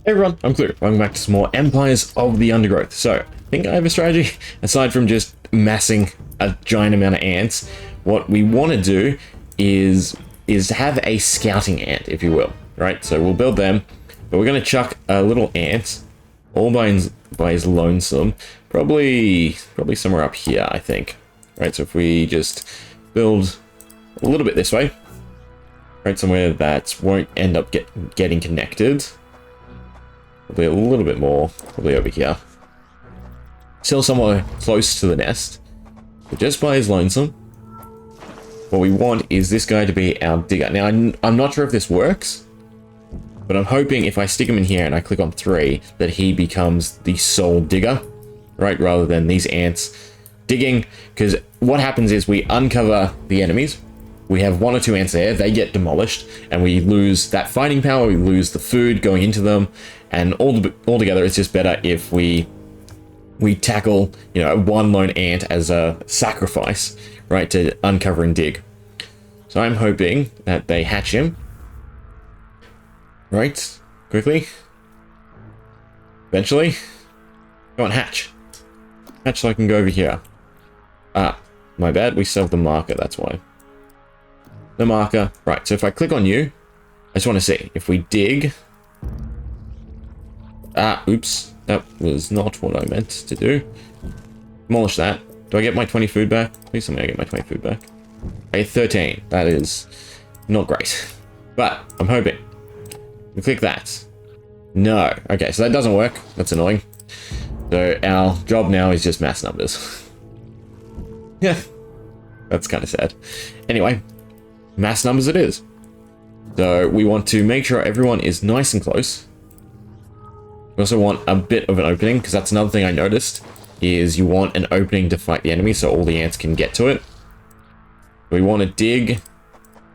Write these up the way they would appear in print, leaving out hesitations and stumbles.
Hey everyone, I'm Kloo. Welcome back to some more Empires of the Undergrowth. So, I think I have a strategy. Aside from just massing a giant amount of ants, what we want to do is have a scouting ant, if you will. Right? So we'll build them, but we're going to chuck a little ant, all by his lonesome, probably somewhere up here, I think. Right? So if we just build a little bit this way, right, somewhere that won't end up getting connected. Probably a little bit more, probably over here. Still somewhere close to the nest, but just by his lonesome. What we want is this guy to be our digger. Now, I'm not sure if this works, but I'm hoping if I stick him in here and I click on 3, that he becomes the sole digger, right, rather than these ants digging. Because what happens is we uncover the enemies. We have 1 or 2 ants there, they get demolished, and we lose that fighting power, we lose the food going into them, and altogether it's just better if we tackle, you know, 1 lone ant as a sacrifice, right, to uncover and dig. So I'm hoping that they hatch him. Right, quickly. Eventually. Go on, hatch. Hatch so I can go over here. Ah, my bad, we still have the marker, that's why. The marker. Right, so if I click on you, I just want to see if we dig. Ah, oops. That was not what I meant to do. Demolish that. Do I get my 20 food back? Please tell me I get my 20 food back. I get 13. That is not great. But I'm hoping. We click that. No. Okay, so that doesn't work. That's annoying. So our job now is just mass numbers. Yeah. That's kind of sad. Anyway. Mass numbers it is. So we want to make sure everyone is nice and close. We also want a bit of an opening, because that's another thing I noticed, is you want an opening to fight the enemy so all the ants can get to it. We want to dig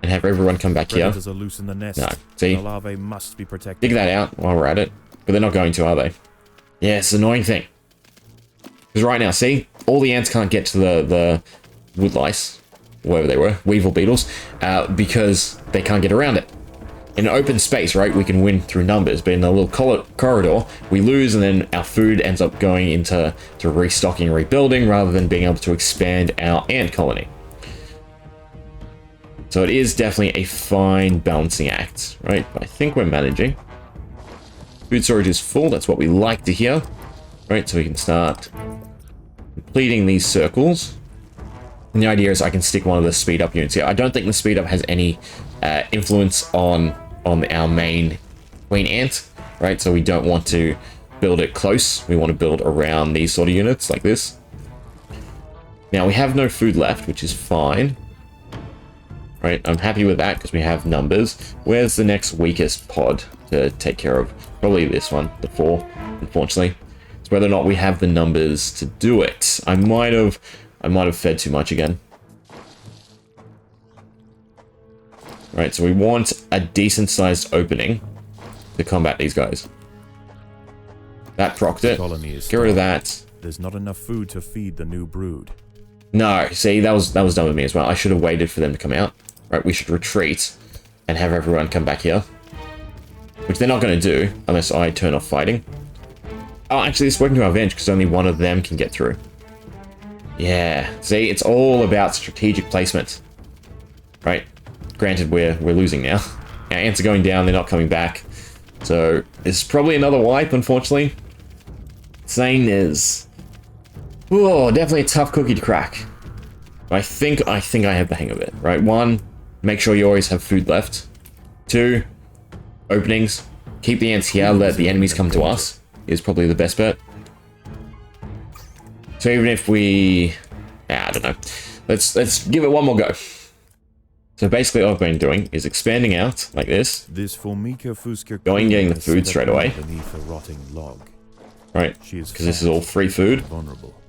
and have everyone come back here. Are loose in the nest. No, see? The larvae must be protected. Dig that out while we're at it. But they're not going to, are they? Yeah, it's an annoying thing. Because right now, see? All the ants can't get to the wood lice, wherever they were, weevil beetles, because they can't get around it. In an open space, right, we can win through numbers, but in a little corridor, we lose, and then our food ends up going into restocking and rebuilding, rather than being able to expand our ant colony. So it is definitely a fine balancing act, right? But I think we're managing. Food storage is full, that's what we like to hear, right? So we can start completing these circles. And the idea is I can stick one of the speed up units here. I don't think the speed up has any influence on our main queen ant, right? So we don't want to build it close. We want to build around these sort of units like this. Now we have no food left, which is fine. Right, I'm happy with that because we have numbers. Where's the next weakest pod to take care of? Probably this one, the 4, unfortunately. It's whether or not we have the numbers to do it. I might have fed too much again. Right, so we want a decent sized opening to combat these guys. That procced it. Get rid of that. There's not enough food to feed the new brood. No, see, that was done with me as well. I should have waited for them to come out. Right, we should retreat and have everyone come back here. Which they're not going to do unless I turn off fighting. Oh, actually, it's working to our advantage because only one of them can get through. Yeah, see, it's all about strategic placement. Right? Granted, we're losing now. Our ants are going down, they're not coming back. So, it's probably another wipe, unfortunately. Saying is... oh, definitely a tough cookie to crack. I think I have the hang of it, right? 1, make sure you always have food left. 2, openings. Keep the ants here, let the enemies come to us, is probably the best bet. So even if we... I don't know. Let's give it one more go. So basically all I've been doing is expanding out like this. Going and getting the food straight away. Beneath a rotting log. Right, because this is all free food. Vulnerable.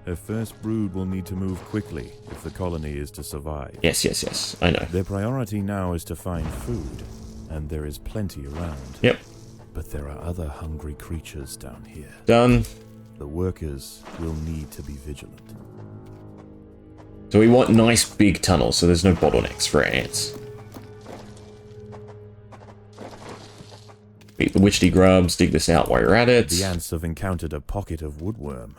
Her first brood will need to move quickly if the colony is to survive. Yes, I know. Their priority now is to find food, and there is plenty around. Yep. But there are other hungry creatures down here. Done. The workers will need to be vigilant. So we want nice big tunnels so there's no bottlenecks for our ants. Beat the witchy grubs, dig this out while you're at it. The ants have encountered a pocket of woodworm.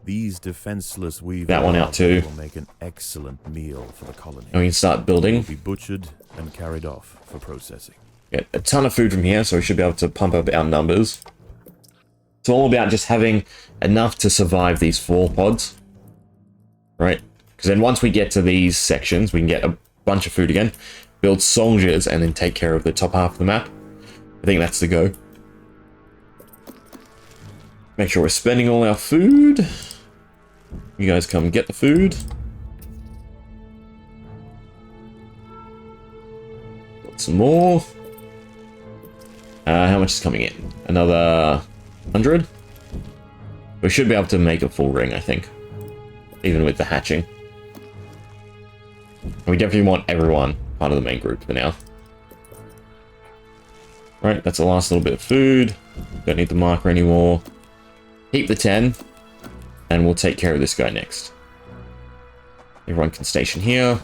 These defenseless weevil That one out too. will make an excellent meal for the colony. And we can start building. Will be butchered and carried off for processing. Get a ton of food from here, so we should be able to pump up our numbers. It's all about just having enough to survive these 4 pods. Right? Because then once we get to these sections, we can get a bunch of food again, build soldiers, and then take care of the top half of the map. I think that's the go. Make sure we're spending all our food. You guys come get the food. Got some more. How much is coming in? Another 100? We should be able to make a full ring, I think. Even with the hatching. And we definitely want everyone part of the main group for now. Right, that's the last little bit of food. Don't need the marker anymore. Keep the 10. And we'll take care of this guy next. Everyone can station here.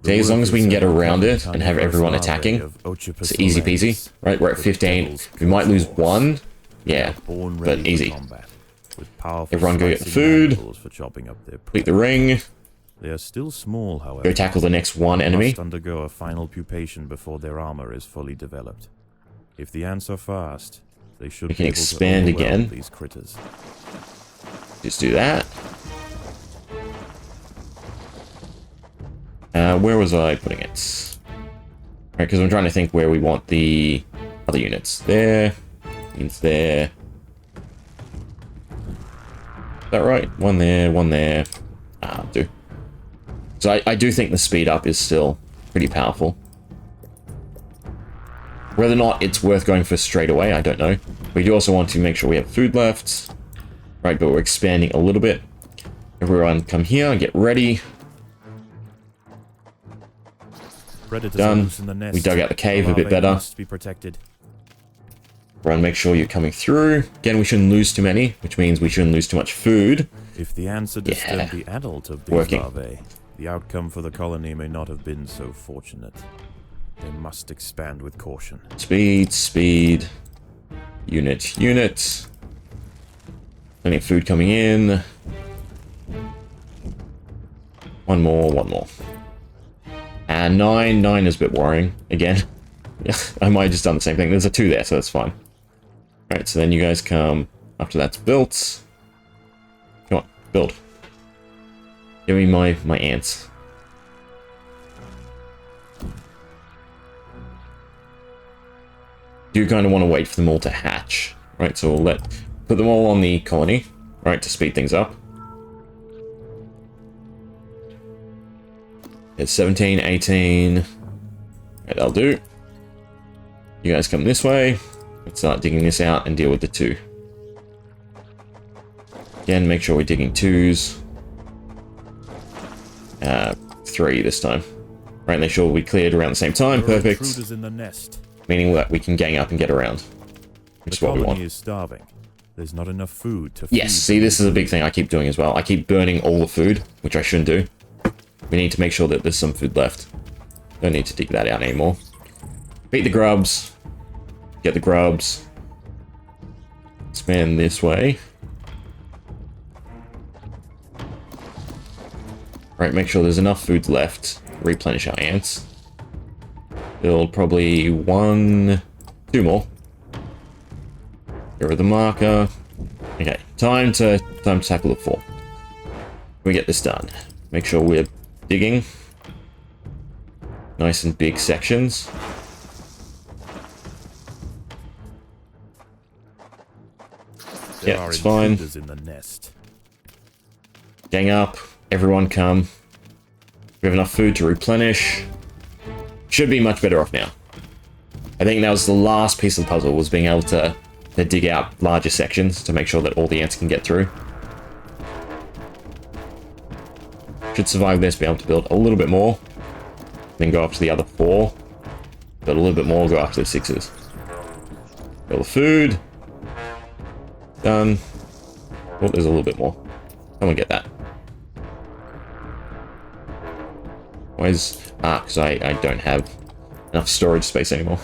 Okay, as long as we can get around it and have everyone attacking, it's easy peasy. Right, we're at 15. We might lose 1. Yeah, but easy. Everyone go get the food. Complete the ring. They are still small, however. Go tackle the next 1 enemy. Must undergo a final pupation before their armor is fully developed. If the ants are fast, they should We can be able expand to overwhelm again. these critters. Just do that. Where was I putting it? Right, because I'm trying to think where we want the other units. There. Means there. Is that right? 1 there, 1 there. Ah, do. So I do think the speed up is still pretty powerful. Whether or not it's worth going for straight away, I don't know. We do also want to make sure we have food left. Right, but we're expanding a little bit. Everyone come here and get ready. Predators Done. are loose in the nest. We dug out the cave a bit Larvae better. must be protected. Everyone make sure you're coming through. Again, we shouldn't lose too many, which means we shouldn't lose too much food. If the ants are disturb the adult of these Working. larvae, the outcome for the colony may not have been so fortunate. They must expand with caution. Speed, speed. Unit, unit. Plenty of food coming in. 1 more, 1 more. And 9 is a bit worrying. Again. I might have just done the same thing. There's a 2 there, so that's fine. Alright, so then you guys come after that's built. Come on, build. Give me my ants. Do kind of want to wait for them all to hatch. Right, so we'll put them all on the colony. Right, to speed things up. It's 17, 18. Right, that'll do. You guys come this way. Let's start digging this out and deal with the 2. Again, make sure we're digging 2s. 3 this time. Right, make sure we cleared around the same time. There are Perfect. intruders in the nest. Meaning that we can gang up and get around. Which is what we The want. colony is starving. There's not enough food to feed. Yes, see, this is a big thing I keep doing as well. I keep burning all the food, which I shouldn't do. We need to make sure that there's some food left. Don't need to dig that out anymore. Beat the grubs. Get the grubs. Expand this way. Right, make sure there's enough food left. Replenish our ants. Build probably 1, 2 more. Get rid of the marker. Okay, time to tackle the 4. We get this done. Make sure we're digging. Nice and big sections. There Yeah, are it's fine. intruders in the nest. Gang up. Everyone come. We have enough food to replenish. Should be much better off now. I think that was the last piece of the puzzle, was being able to dig out larger sections to make sure that all the ants can get through. Should survive this, be able to build a little bit more. Then go up to the other 4. Build a little bit more, go up to the 6s. Build the food. Done. Oh, there's a little bit more. Someone get that. Why is... because I don't have enough storage space anymore.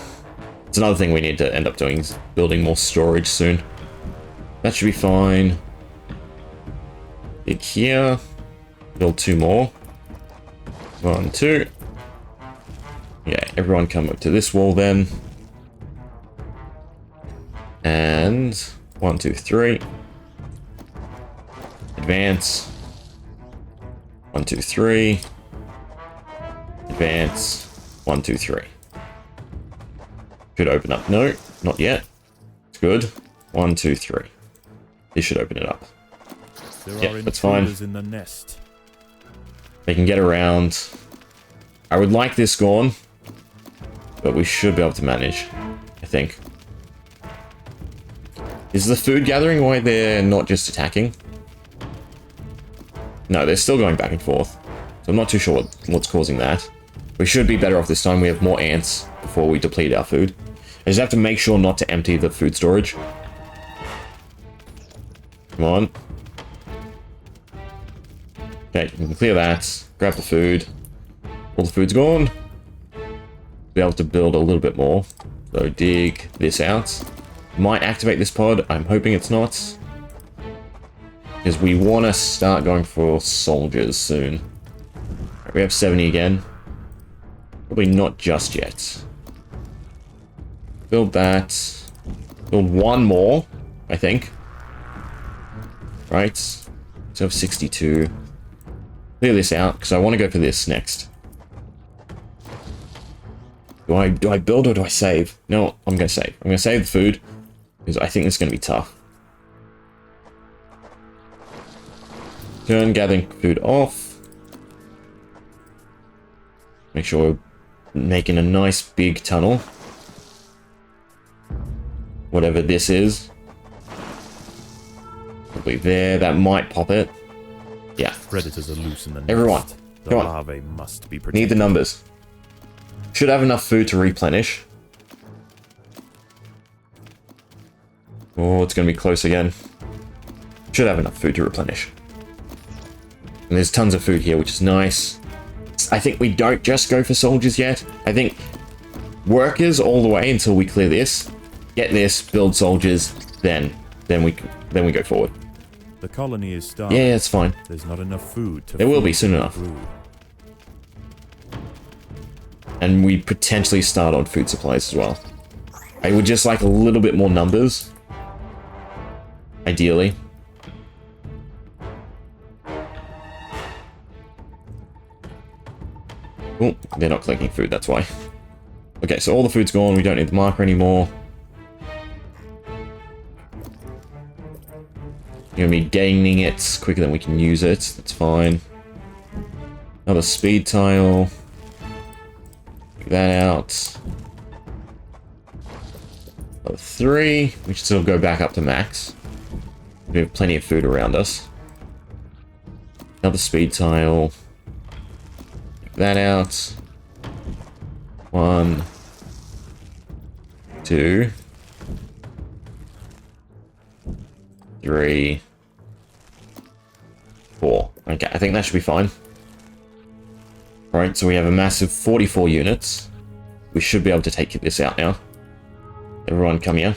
It's another thing we need to end up doing, is building more storage soon. That should be fine. Dig here. Build 2 more. 1, 2. Yeah, everyone come up to this wall then. And 1, 2, 3. Advance. 1, 2, 3. Advance. 1, 2, 3. Should open up. No, not yet. It's good. 1, 2, 3. This should open it up. Yeah, that's fine. In the nest. They can get around. I would like this gone, but we should be able to manage, I think. Is the food gathering why they're not just attacking? No, they're still going back and forth. So I'm not too sure what's causing that. We should be better off this time. We have more ants before we deplete our food. I just have to make sure not to empty the food storage. Come on. Okay, we can clear that. Grab the food. All the food's gone. Be able to build a little bit more. So dig this out. Might activate this pod. I'm hoping it's not. Because we want to start going for soldiers soon. Right, we have 70 again. Probably not just yet. Build that. Build 1 more, I think. Right. So I have 62. Clear this out, because I want to go for this next. Do I build or do I save? No, I'm going to save. I'm going to save the food, because I think this is going to be tough. Turn gathering food off. Make sure we're making a nice big tunnel. Whatever this is. Probably there. That might pop it. Yeah. Predators are loose in the nest. Everyone, The come on. larvae must be protected. Need the numbers. Should have enough food to replenish. Oh, it's going to be close again. Should have enough food to replenish. And there's tons of food here, which is nice. I think we don't just go for soldiers yet. I think workers all the way until we clear this. Get this, build soldiers, then we go forward. The colony is starving. Yeah, it's fine. There's not enough food to There will be feed soon the enough. brood. And we potentially start on food supplies as well. I would just like a little bit more numbers. Ideally. Oh, they're not collecting food, that's why. Okay, so all the food's gone. We don't need the marker anymore. You're gonna be gaining it quicker than we can use it. That's fine. Another speed tile. Take that out. Another 3. We should still go back up to max. We have plenty of food around us. Another speed tile. Take that out. 1, 2, 3, 4. Okay, I think that should be fine. Alright, so we have a massive 44 units. We should be able to take this out now. Everyone come here.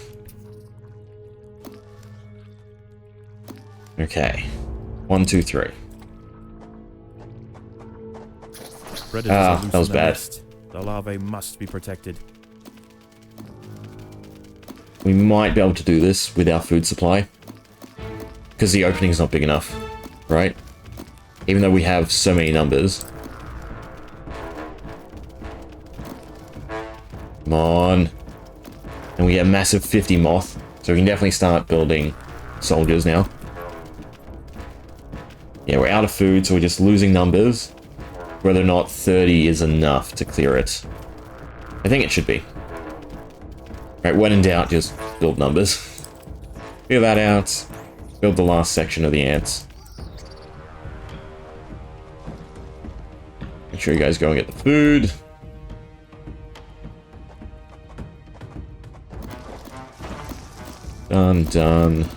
Okay. 1, 2, 3. Predators are loose that was in the bad. nest. The larvae must be protected. We might be able to do this with our food supply. Because the opening's not big enough, right? Even though we have so many numbers. Come on. And we get a massive 50 moth. So we can definitely start building soldiers now. Yeah, we're out of food, so we're just losing numbers. Whether or not 30 is enough to clear it. I think it should be. Right, when in doubt, just build numbers. Clear that out. Build the last section of the ants. Make sure you guys go and get the food. Done, done.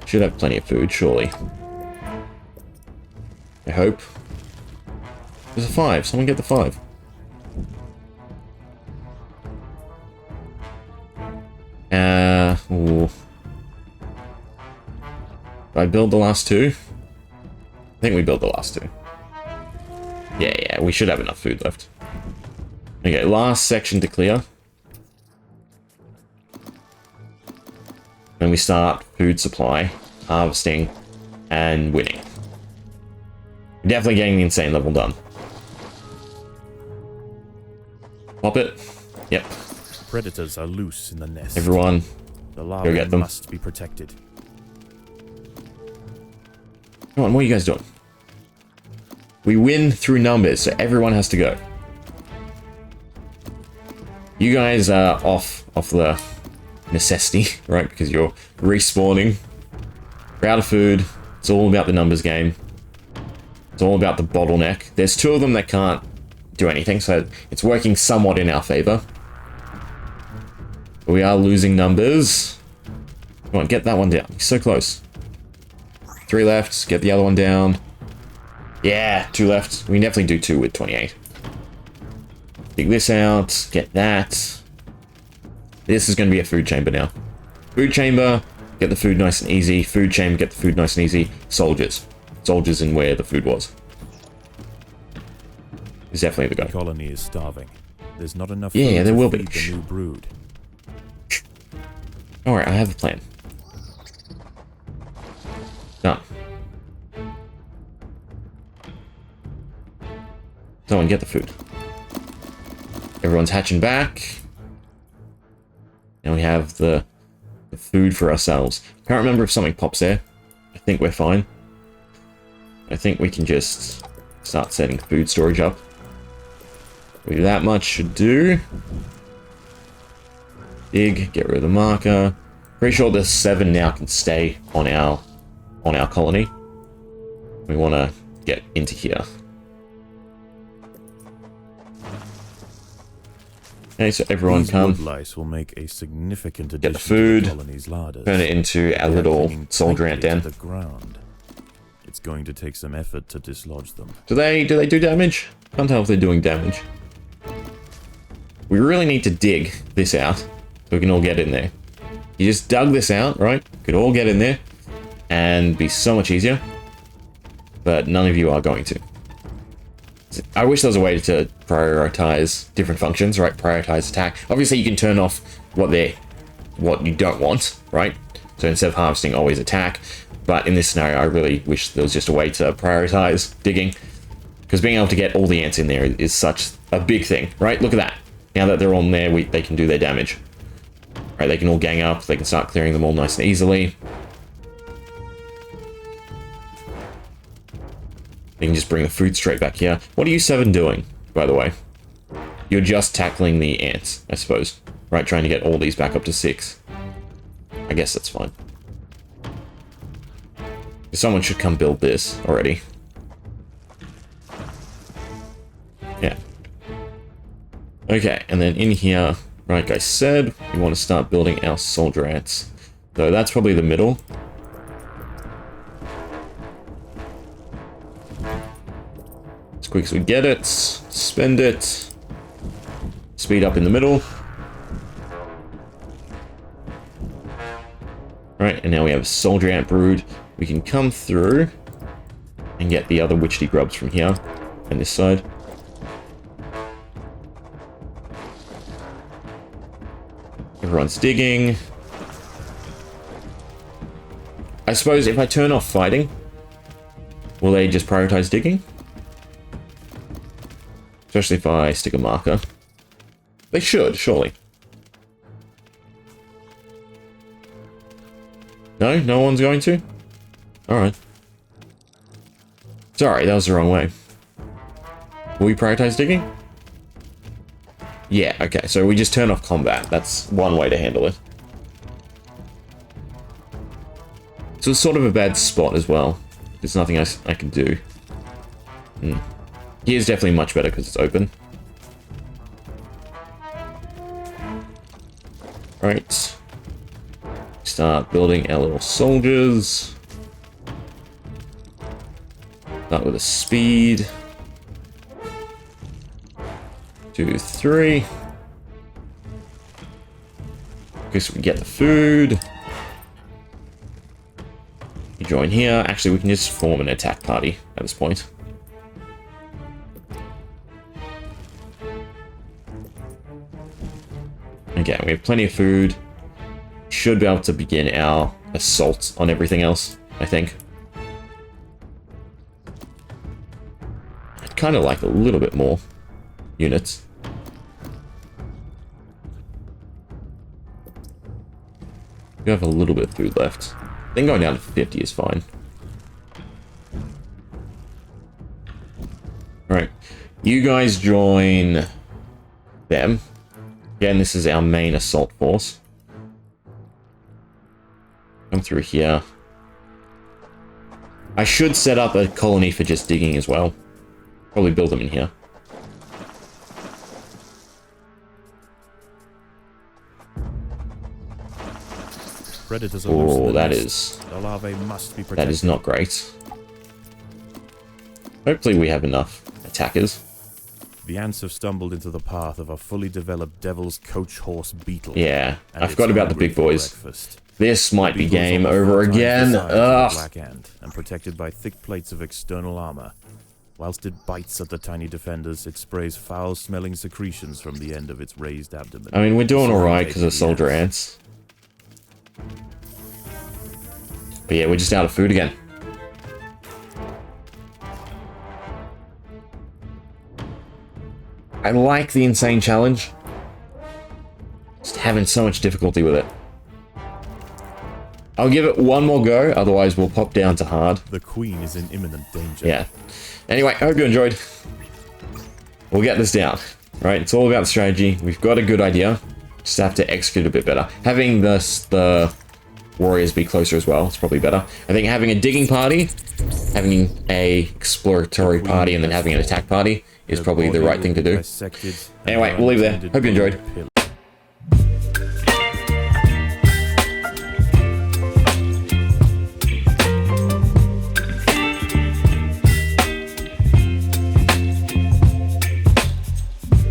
Should have plenty of food, surely. I hope. There's a 5. Someone get the 5. Ooh. Did I build the last 2? I think we built the last 2. Yeah, we should have enough food left. Okay, last section to clear. Then we start food supply, harvesting, and winning. We're definitely getting the insane level done. Pop it. Yep. Predators are loose in the nest. Everyone, the larvae go get them. must be protected. Come on, what are you guys doing? We win through numbers, so everyone has to go. You guys are off the necessity, right? Because you're respawning. We're out of food. It's all about the numbers game. It's all about the bottleneck. There's 2 of them that can't do anything, so it's working somewhat in our favor. But we are losing numbers. Come on, get that one down. You're so close. 3 left. Get the other one down. Yeah, 2 left. We can definitely do 2 with 28. Dig this out. Get that. This is going to be a food chamber now. Food chamber. Get the food nice and easy. Food chamber. Get the food nice and easy. Soldiers. Soldiers in where the food was. It's definitely the guy. The colony is starving. There's not enough Yeah, food there to will be. feed the new brood. Alright, I have a plan. Done. Someone get the food. Everyone's hatching back. And we have the food for ourselves. Can't remember if something pops there. I think we're fine. I think we can just start setting food storage up. That much should do. Dig, get rid of the marker. Pretty sure the 7 now can stay on our colony. We want to get into here. Okay, so everyone These come. wood lice will make a significant Get the addition food. to the colony's larders. Turn it into our They are little clinging soldier ant tightly den. to the ground. It's going to take some effort to dislodge them. Do they do damage? Can't tell if they're doing damage. We really need to dig this out so we can all get in there. You just dug this out, right? Could all get in there and be so much easier. But none of you are going to. I wish there was a way to prioritize different functions, right? Prioritize attack. Obviously, you can turn off what you don't want, right? So instead of harvesting, always attack. But in this scenario, I really wish there was just a way to prioritize digging. Because being able to get all the ants in there is such a big thing, right? Look at that. Now that they're all in there, they can do their damage. Right, they can all gang up. They can start clearing them all nice and easily. They can just bring the food straight back here. What are you 7 doing, by the way? You're just tackling the ants, I suppose. Right, trying to get all these back up to 6. I guess that's fine. Someone should come build this already. Yeah. Okay, and then in here, like I said, we want to start building our soldier ants. So that's probably the middle. As quick as we get it, spend it. Speed up in the middle. Right, and now we have a soldier ant brood. We can come through and get the other witchetty grubs from here and this side. Everyone's digging. I suppose if I turn off fighting, will they just prioritize digging? Especially if I stick a marker. They should, surely. No? No one's going to? Alright. Sorry, that was the wrong way. Will we prioritize digging? Yeah, okay, so we just turn off combat. That's one way to handle it. So it's sort of a bad spot as well. There's nothing else I can do. Here's definitely much better because it's open. Right. Start building our little soldiers. Start with a speed. 2, 3. Guess we can get the food. You join here. Actually, we can just form an attack party at this point. Again, we have plenty of food. Should be able to begin our assault on everything else, I think. I'd kind of like a little bit more units. We have a little bit of food left. I think going down to 50 is fine. Alright. You guys join them. Again, this is our main assault force. Come through here. I should set up a colony for just digging as well. Probably build them in here. Predators are Oh, that is... The larvae must be protected. That is not great. Hopefully we have enough attackers. The ants have stumbled into the path of a fully developed devil's coach horse beetle. Yeah, and I forgot about the big boys. Breakfast. This might be Beetles game are over 4 times the again. size of a Ugh. black ant and protected by thick plates of external armor. Whilst it bites at the tiny defenders, it sprays foul-smelling secretions from the end of its raised abdomen. I mean, we're doing alright Irritating because of the soldier ants. But yeah, we're just out of food again. I like the insane challenge. Just having so much difficulty with it. I'll give it one more go, otherwise we'll pop down to hard. The queen is in imminent danger. Yeah. Anyway, I hope you enjoyed. We'll get this down. Right, it's all about the strategy. We've got a good idea. Just have to execute a bit better. Having the warriors be closer as well is probably better. I think having a digging party, having a exploratory party, and then having an attack party is probably the right thing to do. Anyway, we'll leave there. Hope you enjoyed.